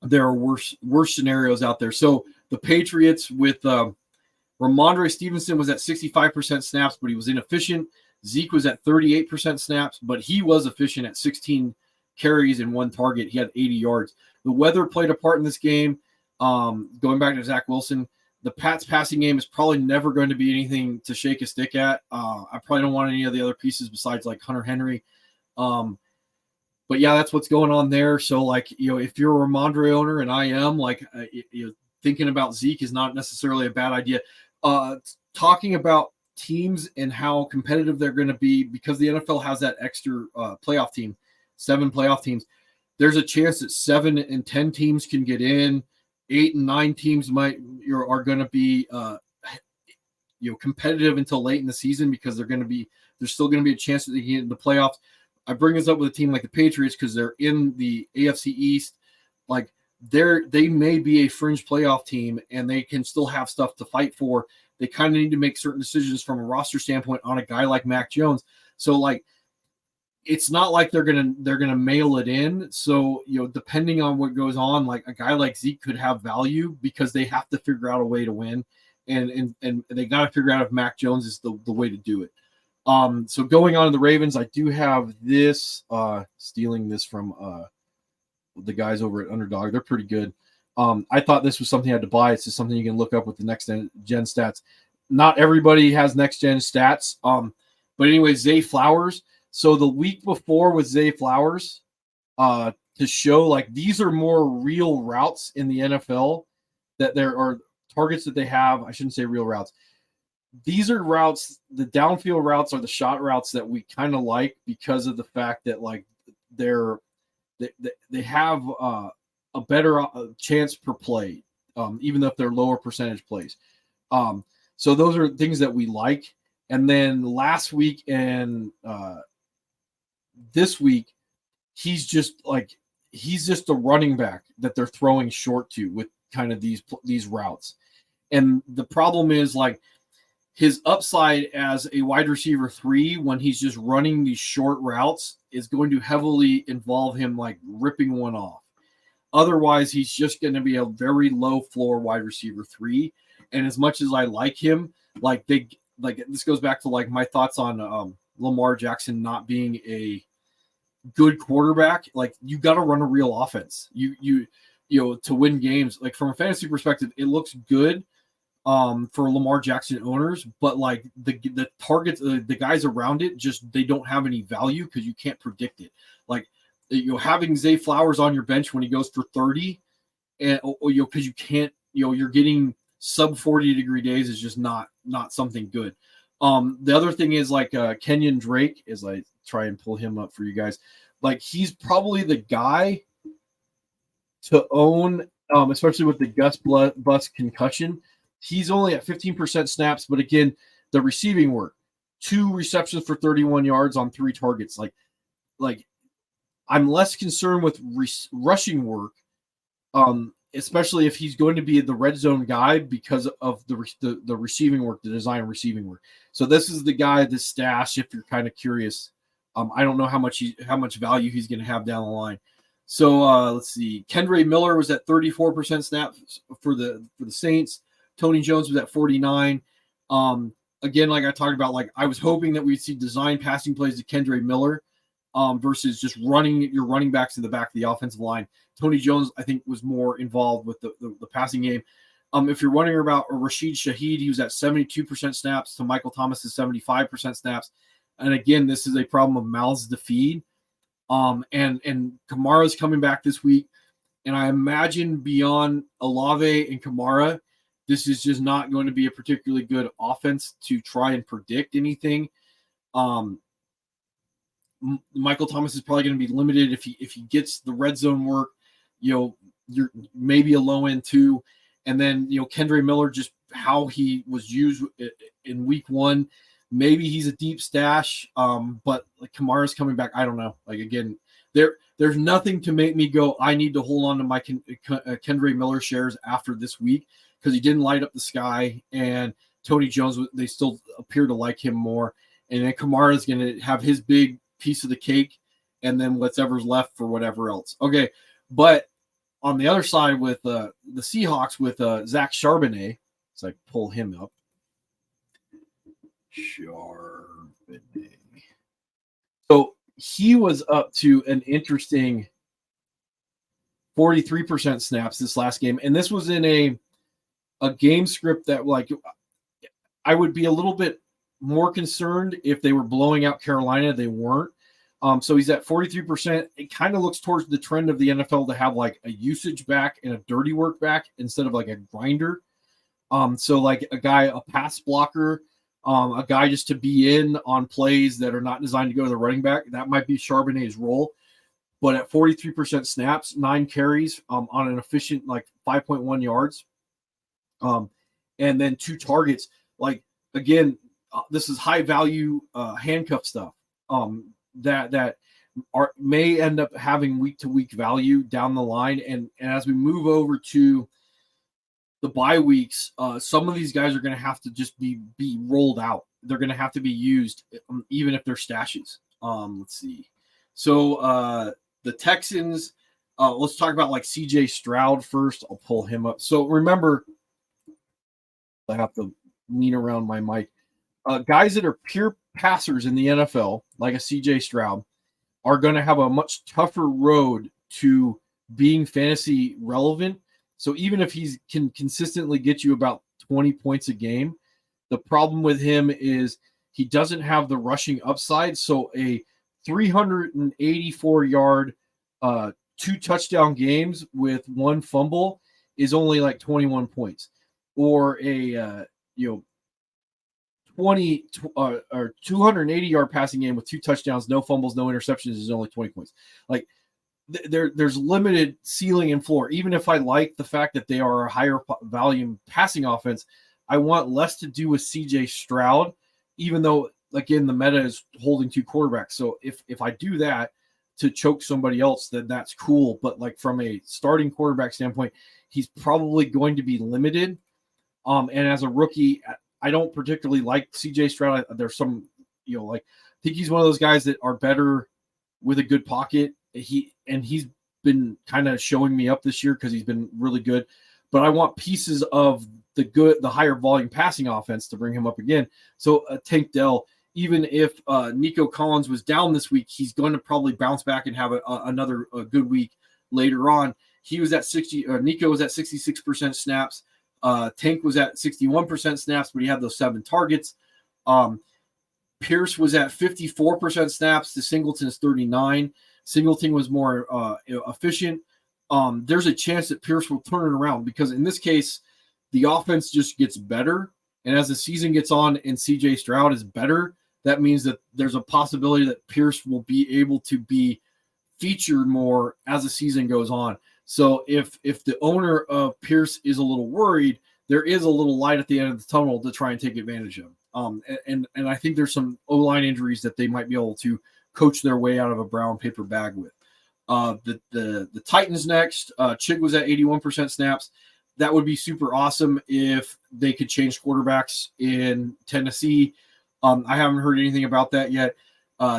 There are worse scenarios out there. So the Patriots with Ramondre Stevenson was at 65% snaps, but he was inefficient. Zeke was at 38% snaps, but he was efficient at 16 carries and 1 target. He had 80 yards. The weather played a part in this game. Going back to Zach Wilson, the Pats passing game is probably never going to be anything to shake a stick at. I probably don't want any of the other pieces besides like Hunter Henry. But yeah, that's what's going on there. So like, if you're a Ramondre owner, and I am, like, thinking about Zeke is not necessarily a bad idea. Talking about teams and how competitive they're going to be, because the NFL has that extra playoff team, 7 playoff teams. There's a chance that 7 and 10 teams can get in. 8 and 9 teams are going to be competitive until late in the season, because there's still going to be a chance that they can get in the playoffs. I bring this up with a team like the Patriots because they're in the AFC East. Like they may be a fringe playoff team and they can still have stuff to fight for. They kind of need to make certain decisions from a roster standpoint on a guy like Mac Jones. So like, it's not like they're gonna mail it in. So depending on what goes on, like a guy like Zeke could have value because they have to figure out a way to win, and they got to figure out if Mac Jones is the way to do it. So going on to the Ravens, I do have this stealing this from the guys over at Underdog. They're pretty good. I thought this was something I had to buy. It's just something you can look up with the next gen stats. Not everybody has next gen stats. But anyway, Zay Flowers. So the week before with Zay Flowers, to show like these are more real routes in the NFL, that there are targets that they have. I shouldn't say real routes. These are routes, the downfield routes are the shot routes that we kind of like because of the fact that like they have a better chance per play, even if they're lower percentage plays. So those are things that we like. And then last week and this week, he's just a running back that they're throwing short to with kind of these routes. And the problem is like his upside as a wide receiver 3 when he's just running these short routes is going to heavily involve him like ripping one off. Otherwise, he's just going to be a very low floor wide receiver 3. And as much as I like him, this goes back to like my thoughts on Lamar Jackson not being a good quarterback. Like you got to run a real offense. You to win games. Like from a fantasy perspective, it looks good for Lamar Jackson owners, but like the targets, the guys around it, just they don't have any value because you can't predict it. Like having Zay Flowers on your bench when he goes for 30, and because you can't, you're getting sub 40-degree days is just not something good. The other thing is like Kenyon Drake, as I try and pull him up for you guys, like he's probably the guy to own, especially with the Gus Bus concussion. He's only at 15% snaps, but again, the receiving work, 2 receptions for 31 yards on 3 targets. Like I'm less concerned with rushing work, especially if he's going to be the red zone guy because of the receiving work, the design receiving work. So this is the guy, this stash, if you're kind of curious. I don't know how much value he's going to have down the line. So let's see. Kendre Miller was at 34% snaps for the Saints. Tony Jones was at 49. Again, like I talked about, like I was hoping that we'd see design passing plays to Kendre Miller versus just running your running backs in the back of the offensive line. Tony Jones, I think, was more involved with the passing game. If you're wondering about Rashid Shaheed, he was at 72% snaps to Michael Thomas's 75% snaps. And again, this is a problem of mouths to feed. And Kamara's coming back this week. And I imagine beyond Olave and Kamara, this is just not going to be a particularly good offense to try and predict anything. Michael Thomas is probably going to be limited if he gets the red zone work. you're maybe a low end 2. And then, Kendre Miller, just how he was used in week 1. Maybe he's a deep stash, but like Kamara's coming back. I don't know. Like, again, there's nothing to make me go, I need to hold on to my Kendre Miller shares after this week, because he didn't light up the sky, and Tony Jones, they still appear to like him more. And then Kamara's going to have his big piece of the cake, and then whatever's left for whatever else. Okay, but on the other side with the Seahawks with Zach Charbonnet, so I pull him up. Charbonnet. So he was up to an interesting 43% snaps this last game, and this was in a game script that, like, I would be a little bit more concerned if they were blowing out Carolina. They weren't. So he's at 43%. It kind of looks towards the trend of the NFL to have like a usage back and a dirty work back instead of like a grinder. So like a guy, a pass blocker, a guy just to be in on plays that are not designed to go to the running back. That might be Charbonnet's role. But at 43% snaps, 9 carries on an efficient like 5.1 yards. And then 2 targets. Like, again, this is high value handcuff stuff. That may end up having week to week value down the line. And as we move over to the bye weeks, some of these guys are going to have to just be rolled out. They're going to have to be used, even if they're stashes. Let's see. So the Texans, let's talk about like CJ Stroud first. I'll pull him up. So remember, I have to lean around my mic. Guys that are pure passers in the NFL, like a CJ Stroud, are going to have a much tougher road to being fantasy relevant. So even if he can consistently get you about 20 points a game, the problem with him is he doesn't have the rushing upside. So a 384-yard, 2 touchdown games with 1 fumble is only like 21 points, or a 20 or 280-yard passing game with 2 touchdowns, no fumbles, no interceptions is only 20 points. Like, there's limited ceiling and floor. Even if I like the fact that they are a higher volume passing offense, I want less to do with CJ Stroud, even though, again, the meta is holding 2 quarterbacks. So if I do that to choke somebody else, then that's cool. But like from a starting quarterback standpoint, he's probably going to be limited. And as a rookie, I don't particularly like CJ Stroud. There's some, like, I think he's one of those guys that are better with a good pocket. He's been kind of showing me up this year because he's been really good. But I want pieces of the higher volume passing offense to bring him up again. So Tank Dell, even if Nico Collins was down this week, he's going to probably bounce back and have another good week later on. He was at 60. Nico was at 66% snaps. Tank was at 61% snaps, but he had those 7 targets. Pierce was at 54% snaps. The Singleton is 39. Singleton was more efficient. There's a chance that Pierce will turn it around, because in this case, the offense just gets better. And as the season gets on and CJ Stroud is better, that means that there's a possibility that Pierce will be able to be featured more as the season goes on. So if the owner of Pierce is a little worried, there is a little light at the end of the tunnel to try and take advantage of. And I think there's some O-line injuries that they might be able to coach their way out of a brown paper bag with. The Titans next. Chig was at 81% snaps. That would be super awesome if they could change quarterbacks in Tennessee. I haven't heard anything about that yet.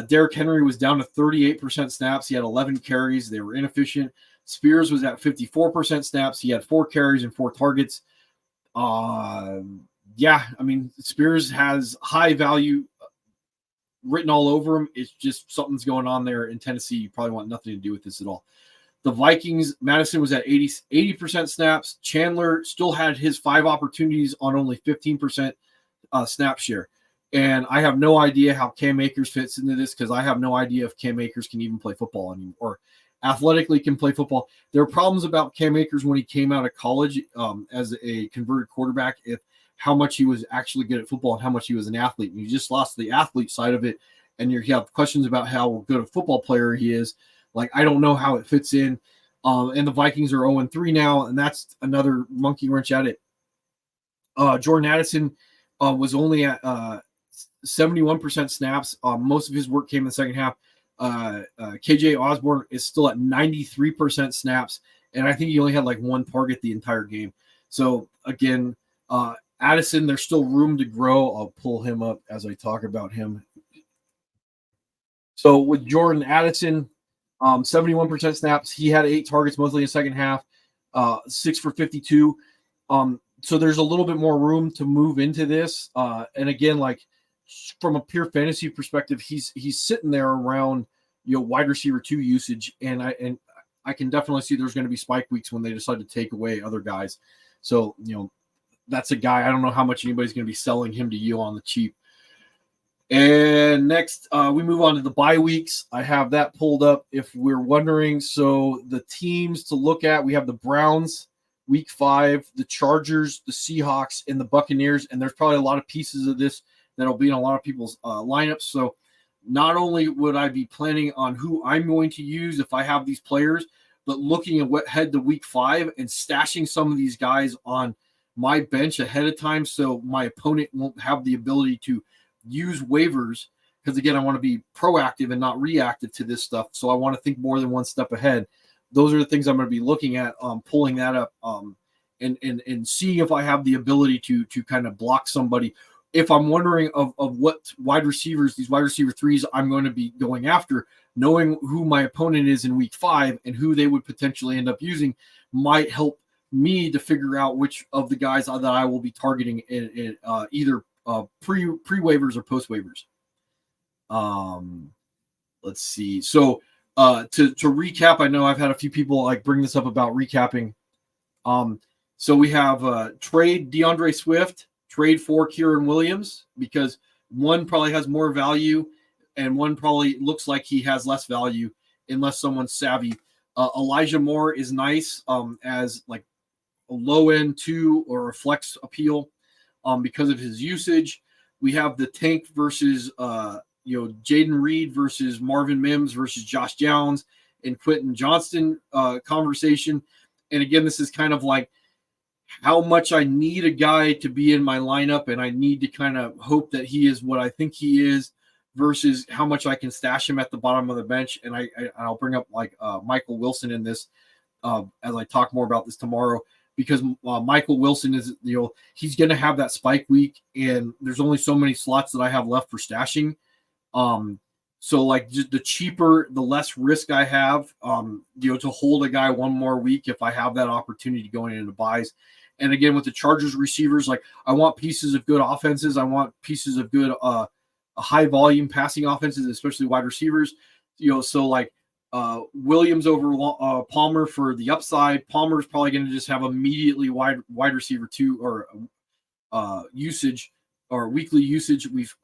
Derrick Henry was down to 38% snaps. He had 11 carries. They were inefficient. Spears was at 54% snaps. He had 4 carries and 4 targets. Spears has high value written all over him. It's just something's going on there in Tennessee. You probably want nothing to do with this at all. The Vikings, Madison was at 80% snaps. Chandler still had his 5 opportunities on only 15% snap share. And I have no idea how Cam Akers fits into this, because I have no idea if Cam Akers can even play football anymore, or athletically can play football. There are problems about Cam Akers when he came out of college as a converted quarterback, if how much he was actually good at football and how much he was an athlete. And you just lost the athlete side of it, and you have questions about how good a football player he is. Like, I don't know how it fits in. And the Vikings are 0-3 now, and that's another monkey wrench at it. Jordan Addison was only at 71% snaps. Most of his work came in the second half. KJ Osborne is still at 93% snaps, and I think he only had like one target the entire game. So again, Addison, there's still room to grow. I'll pull him up as I talk about him. So with Jordan Addison, 71% snaps. He had 8 targets mostly in the second half, 6 for 52. So there's a little bit more room to move into this. And again, like from a pure fantasy perspective, he's sitting there around wide receiver 2 usage, and I can definitely see there's going to be spike weeks when they decide to take away other guys. So that's a guy. I don't know how much anybody's going to be selling him to you on the cheap. And next, we move on to the bye weeks. I have that pulled up if we're wondering. So the teams to look at, we have the Browns, week 5, the Chargers, the Seahawks, and the Buccaneers. And there's probably a lot of pieces of this that'll be in a lot of people's lineups. So not only would I be planning on who I'm going to use if I have these players, but looking at what head to week 5 and stashing some of these guys on my bench ahead of time so my opponent won't have the ability to use waivers, because again, I want to be proactive and not reactive to this stuff. So I want to think more than one step ahead. Those are the things I'm going to be looking at, pulling that up, and seeing if I have the ability to kind of block somebody. If I'm wondering of what wide receivers, these wide receiver 3s, I'm going to be going after, knowing who my opponent is in week 5 and who they would potentially end up using might help me to figure out which of the guys that I will be targeting in either pre waivers or post waivers. Let's see. So to recap, I know I've had a few people like bring this up about recapping. So we have trade DeAndre Swift, trade for Kyren Williams, because one probably has more value and one probably looks like he has less value unless someone's savvy. Elijah Moore is nice as like a low end 2 or a flex appeal. Because of his usage. We have the tank versus Jaden Reed versus Marvin Mims versus Josh Downs and Quentin Johnston conversation. And again, this is kind of like how much I need a guy to be in my lineup, and I need to kind of hope that he is what I think he is, versus how much I can stash him at the bottom of the bench. And I'll bring up like Michael Wilson in this as I talk more about this tomorrow. Because Michael Wilson is, he's going to have that spike week, and there's only so many slots that I have left for stashing. So like just the cheaper, the less risk I have, to hold a guy one more week if I have that opportunity going into buys. And again, with the Chargers receivers, like I want pieces of good offenses. I want pieces of good, high volume passing offenses, especially wide receivers. So like, Williams over Palmer for the upside. Palmer's probably going to just have immediately wide receiver 2 or usage or weekly usage. We've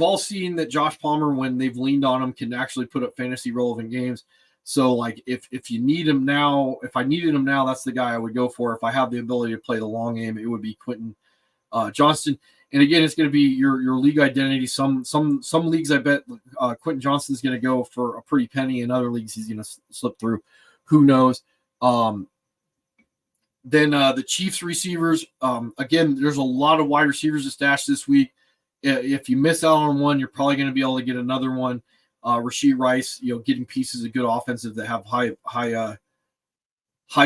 all seen that Josh Palmer, when they've leaned on him, can actually put up fantasy relevant games. So like if you need him now, if I needed him now, that's the guy I would go for. If I have the ability to play the long game, it would be Quentin Johnston. And again, it's going to be your league identity. Some leagues, I bet Quentin Johnston is going to go for a pretty penny. In other leagues, he's going to slip through. Who knows? Then the Chiefs receivers. Again, there's a lot of wide receivers to stash this week. If you miss out on one, you're probably going to be able to get another one. Rashee Rice, getting pieces of good offensive that have high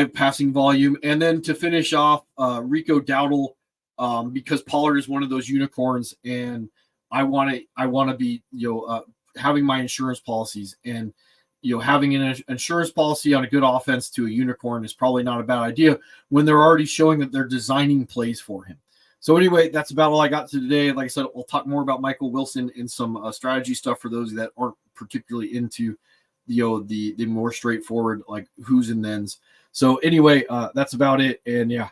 passing volume. And then to finish off, Rico Dowdle. Because Pollard is one of those unicorns, and I want to be, having my insurance policies, and, having an insurance policy on a good offense to a unicorn is probably not a bad idea when they're already showing that they're designing plays for him. So anyway, that's about all I got to today. Like I said, we'll talk more about Michael Wilson and some strategy stuff for those that aren't particularly into the more straightforward, like who's and thens. So anyway, that's about it. And yeah,